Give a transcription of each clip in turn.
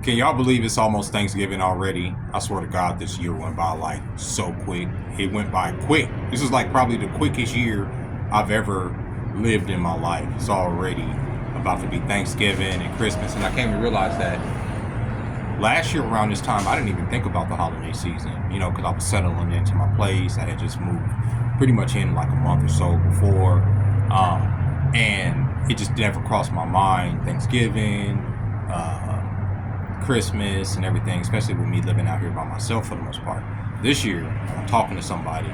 Can y'all believe it's almost Thanksgiving already? I swear to God, this year went by like so quick. It went by quick. This is like probably the quickest year I've ever lived in my life. It's already about to be Thanksgiving and Christmas, and I came to realize that last year around this time, I didn't even think about the holiday season, because I was settling into my place. I had just moved pretty much in like a month or so before, and it just never crossed my mind. Thanksgiving, Christmas and everything, especially with me living out here by myself for the most part. This year, I'm talking to somebody,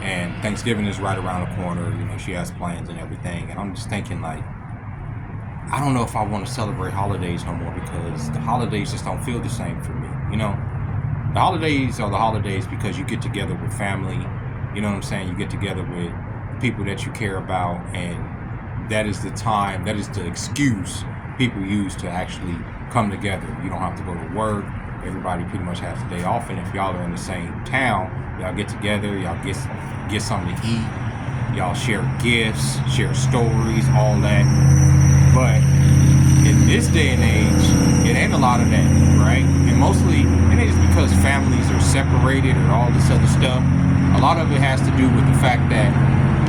and Thanksgiving is right around the corner. She has plans and everything, and I'm just thinking like, I don't know if I want to celebrate holidays no more because the holidays just don't feel the same for me. The holidays are the holidays because you get together with family. You know what I'm saying? You get together with people that you care about, and that is the time, that is the excuse people use to actually come together. You don't have to go to work. Everybody pretty much has a day off, and if y'all are in the same town, y'all get together, y'all get something to eat, y'all share gifts, share stories, all that. But in this day and age, it ain't a lot of that, right? And mostly, it ain't just because families are separated or all this other stuff. A lot of it has to do with the fact that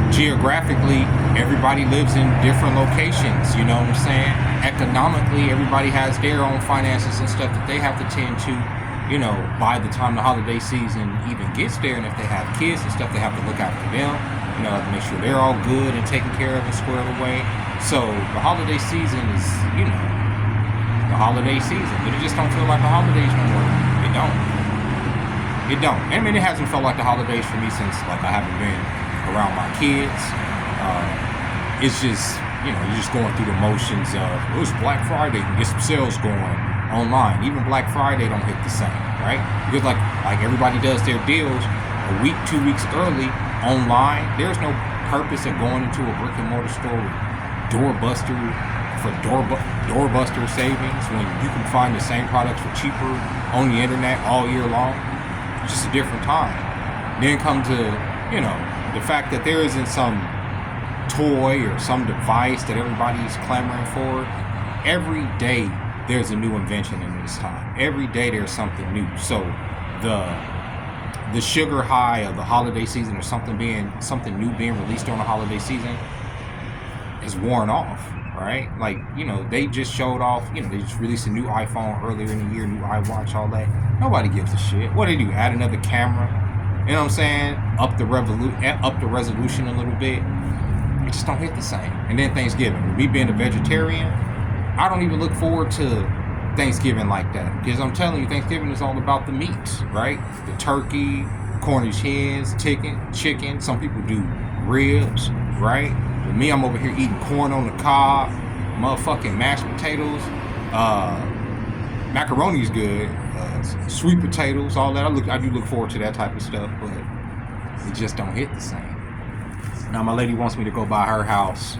geographically, everybody lives in different locations, you know what I'm saying? Economically, everybody has their own finances and stuff that they have to tend to, by the time the holiday season even gets there. And if they have kids and stuff, they have to look out for them, have to make sure they're all good and taken care of and squared away. So the holiday season is, the holiday season, but it just don't feel like the holidays no more. It don't. I mean, it hasn't felt like the holidays for me since like I haven't been around my kids. It's just, you're just going through the motions of, it was Black Friday, and get some sales going online. Even Black Friday don't hit the same, right? Because like everybody does their deals a week, 2 weeks early online. There's no purpose of going into a brick and mortar store with doorbuster savings when you can find the same products for cheaper on the internet all year long. It's just a different time. Then come to, the fact that there isn't some toy or some device that everybody's clamoring for. Every day there's a new invention in this time. Every day there's something new. So the sugar high of the holiday season or something new being released during the holiday season is worn off, right? Like, they just showed off, they just released a new iPhone earlier in the year, new iWatch, all that. Nobody gives a shit. What do? Add another camera. You know what I'm saying? Up the resolution a little bit. It just don't hit the same. And then Thanksgiving. Me being a vegetarian, I don't even look forward to Thanksgiving like that. Because I'm telling you, Thanksgiving is all about the meats, right? The turkey, Cornish hens, chicken. Some people do ribs, right? With me, I'm over here eating corn on the cob, motherfucking mashed potatoes, macaroni's good, sweet potatoes, all that. I do look forward to that type of stuff, but it just don't hit the same. Now, my lady wants me to go by her house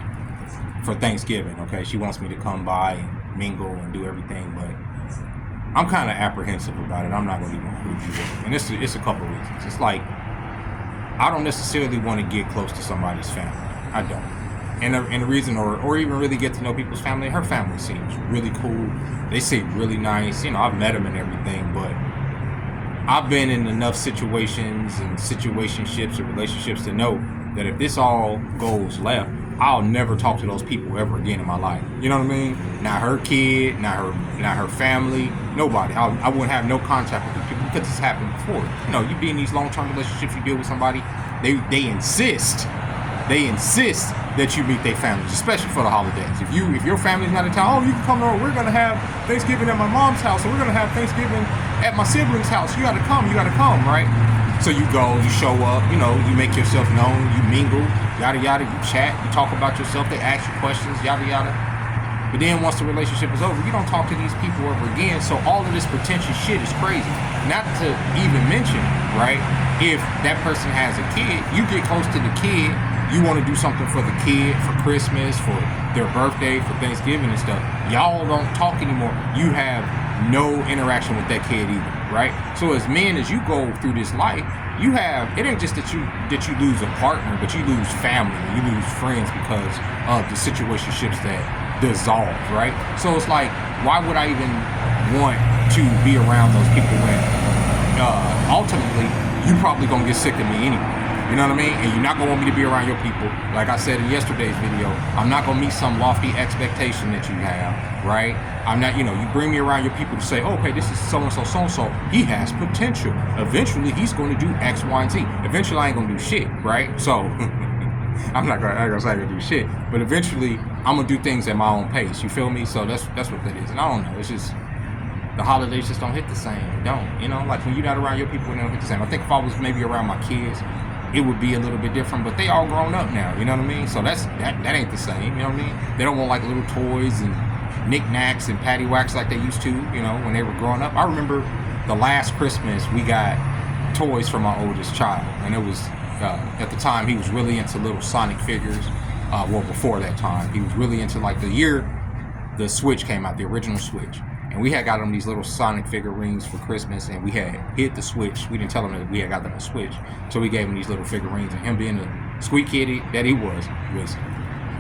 for Thanksgiving, okay? She wants me to come by and mingle and do everything, but I'm kind of apprehensive about it. I'm not going to even hold you with it. And it's a couple reasons. It's like, I don't necessarily want to get close to somebody's family. I don't. And the reason, or even really get to know people's family, her family seems really cool. They seem really nice. I've met them and everything, but I've been in enough situations and situationships or relationships to know that if this all goes left, I'll never talk to those people ever again in my life. You know what I mean? Not her kid, not her family, nobody. I wouldn't have no contact with these people because it's happened before. You be in these long-term relationships, you deal with somebody, they insist that you meet their families, especially for the holidays. If your family's not in town, you can come over. We're gonna have Thanksgiving at my mom's house, or we're gonna have Thanksgiving at my sibling's house. You gotta come, right? So you go, you show up, you make yourself known, you mingle, yada yada, you chat, you talk about yourself, they ask you questions, yada yada. But then once the relationship is over, you don't talk to these people ever again. So all of this pretentious shit is crazy. Not to even mention, right? If that person has a kid, you get close to the kid, you want to do something for the kid, for Christmas, for their birthday, for Thanksgiving and stuff. Y'all don't talk anymore. You have no interaction with that kid either, right? So as men, as you go through this life, it ain't just that you lose a partner, but you lose family, you lose friends because of the situationships that dissolve, right? So it's like, why would I even want to be around those people when ultimately you probably gonna get sick of me anyway. You know what I mean? And you're not gonna want me to be around your people. Like I said in yesterday's video, I'm not gonna meet some lofty expectation that you have, right? I'm not, you bring me around your people to say, oh, okay, this is so-and-so, so-and-so. He has potential. Eventually, he's going to do X, Y, and Z. Eventually, I ain't gonna do shit, right? So, I'm not gonna say I'm gonna do shit. But eventually, I'm gonna do things at my own pace. You feel me? So that's what that is. And I don't know. It's just, the holidays just don't hit the same. They don't, like when you're not around your people, they don't hit the same. I think if I was maybe around my kids, it would be a little bit different, but they all grown up now, you know what I mean? So that ain't the same, you know what I mean? They don't want like little toys and knickknacks and paddywhacks like they used to, when they were growing up. I remember the last Christmas we got toys from my oldest child, and it was at the time he was really into little Sonic figures. Well, before that time, he was really into like the year the Switch came out, the original Switch. And we had got him these little Sonic figurines for Christmas, and we had hit the Switch. We didn't tell him that we had got them a Switch, so we gave him these little figurines. And him being the sweet kid that he was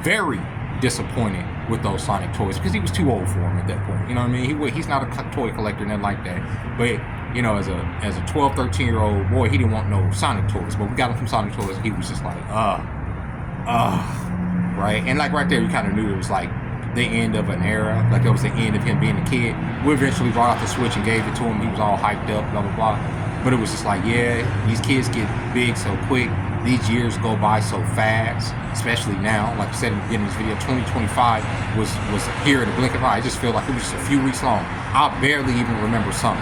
very disappointed with those Sonic toys because he was too old for them at that point. You know what I mean? He's not a toy collector, nothing like that. But as a 12, 13-year-old boy, he didn't want no Sonic toys. But we got him some Sonic toys, and he was just like, right? And like right there, you kind of knew it was like the end of an era, like it was the end of him being a kid. We eventually brought out the Switch and gave it to him. He was all hyped up, blah, blah, blah. But it was just like, yeah, these kids get big so quick. These years go by so fast, especially now. Like I said in the beginning of this video, 2025 was here in the blink of an eye. I just feel like it was just a few weeks long. I barely even remember summer.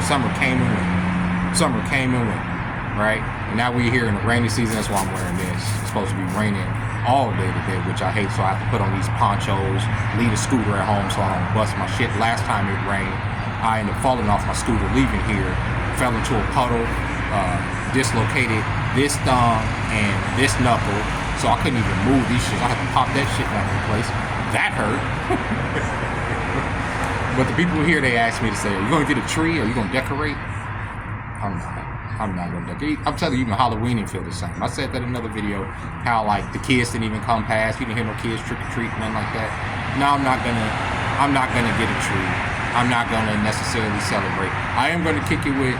Summer came and went, right? And now we're here in the rainy season. That's why I'm wearing this. It's supposed to be raining all day today, which I hate, so I have to put on these ponchos, leave a scooter at home so I don't bust my shit. Last time it rained, I ended up falling off my scooter leaving here, fell into a puddle, dislocated this thumb and this knuckle, so I couldn't even move these shit. I had to pop that shit back in place. That hurt. But the people here, they asked me to say, are you gonna get a tree? Are you gonna decorate? I'm not gonna decorate. I'm telling you, even Halloween didn't feel the same. I said that in another video, how like the kids didn't even come past. You didn't hear no kids trick or treat, nothing like that. No, I'm not gonna get a tree. I'm not gonna necessarily celebrate. I am gonna kick it with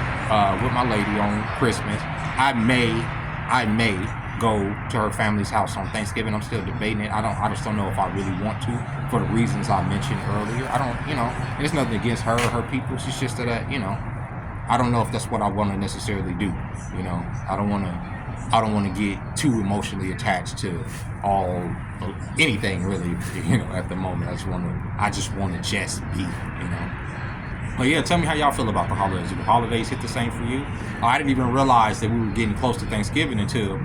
my lady on Christmas. I may go to her family's house on Thanksgiving. I'm still debating it. I just don't know if I really want to, for the reasons I mentioned earlier. I don't, and it's nothing against her or her people. It's just that, I don't know if that's what I want to necessarily do. I don't want to get too emotionally attached to anything really. At the moment, I just want to just be. But yeah, tell me how y'all feel about the holidays. Do the holidays hit the same for you? I didn't even realize that we were getting close to Thanksgiving until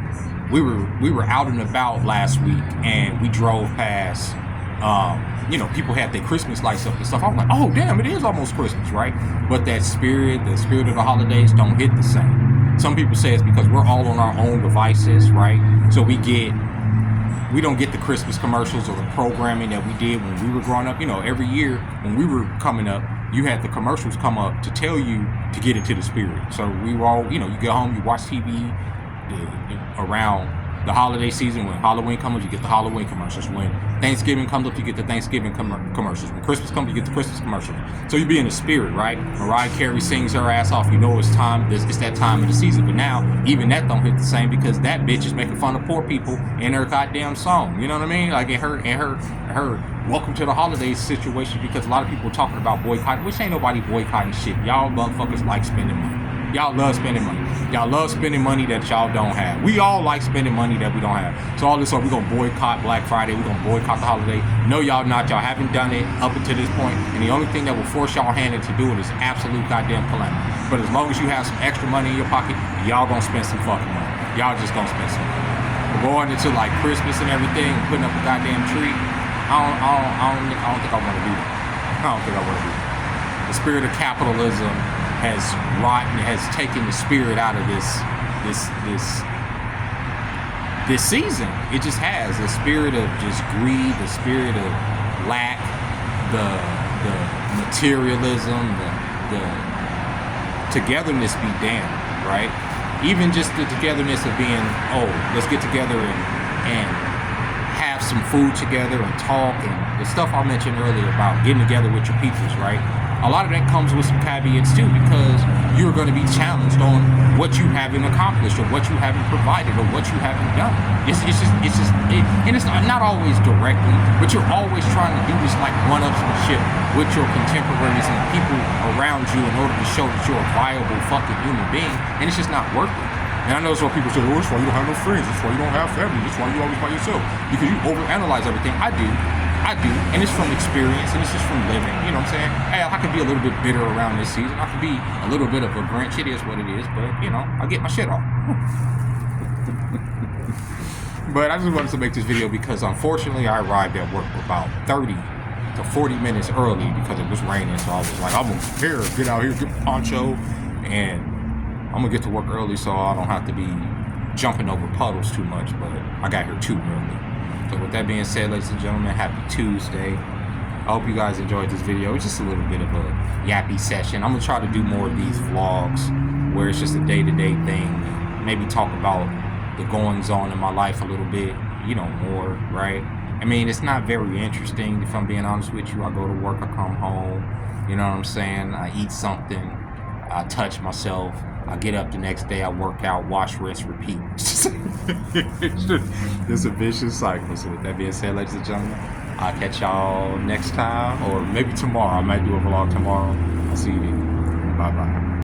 we were out and about last week, and we drove past. People had their Christmas lights up and stuff. I'm like, oh damn, it is almost Christmas, right? But the spirit of the holidays don't hit the same. Some people say it's because we're all on our own devices, right? So we don't get the Christmas commercials or the programming that we did when we were growing up. Every year when we were coming up, you had the commercials come up to tell you to get into the spirit. So we were all, you get home, you watch TV around the holiday season. When Halloween comes up, you get the Halloween commercials. When Thanksgiving comes up, you get the Thanksgiving commercials. When Christmas comes, you get the Christmas commercials. So you be in the spirit, right? Mariah Carey sings her ass off. It's time. It's that time of the season. But now, even that don't hit the same because that bitch is making fun of poor people in her goddamn song. You know what I mean? Like in her welcome to the holidays situation, because a lot of people are talking about boycotting, which ain't nobody boycotting shit. Y'all motherfuckers like spending money. Y'all love spending money. Y'all love spending money that y'all don't have. We all like spending money that we don't have. So all this stuff, we're going to boycott Black Friday. We're going to boycott the holiday. No, y'all not. Y'all haven't done it up until this point. And the only thing that will force y'all hand into doing is absolute goddamn calamity. But as long as you have some extra money in your pocket, y'all going to spend some fucking money. Y'all just going to spend some money. But going into like Christmas and everything, putting up a goddamn tree, I don't think I want to do that. I don't think I want to do that. The spirit of capitalism has taken the spirit out of this season. It just has the spirit of just greed, the spirit of lack, the materialism, the togetherness be damned, right? Even just the togetherness of being, let's get together and have some food together and talk, and the stuff I mentioned earlier about getting together with your peoples, right? A lot of that comes with some caveats too, because you're going to be challenged on what you haven't accomplished or what you haven't provided or what you haven't done. And it's not always directly, but you're always trying to do this like one-upsmanship with your contemporaries and people around you in order to show that you're a viable fucking human being, and it's just not worth it. And I know that's why people say, oh, that's why you don't have no friends, that's why you don't have family, that's why you always by yourself, because you overanalyze everything. I do, and it's from experience, and it's just from living, you know what I'm saying? Hey, I could be a little bit bitter around this season, I could be a little bit of a Grinch, it is what it is, but, you know, I get my shit off. But I just wanted to make this video because, unfortunately, I arrived at work about 30 to 40 minutes early because it was raining, so I was like, I'm gonna get out here, get poncho, and I'm gonna get to work early so I don't have to be jumping over puddles too much, but I got here too early. So with that being said, ladies and gentlemen, happy Tuesday. I hope you guys enjoyed this video. It's just a little bit of a yappy session. I'm gonna try to do more of these vlogs where it's just a day-to-day thing. Maybe talk about the goings on in my life a little bit, you know, more, right? I mean, it's not very interesting, if I'm being honest with you. I go to work, I come home, you know what I'm saying? I eat something, I touch myself, I get up the next day, I work out, wash, rinse, repeat. It's a vicious cycle. So with that being said, ladies and gentlemen, I'll catch y'all next time, or maybe tomorrow. I might do a vlog tomorrow. I'll see you then. Bye-bye.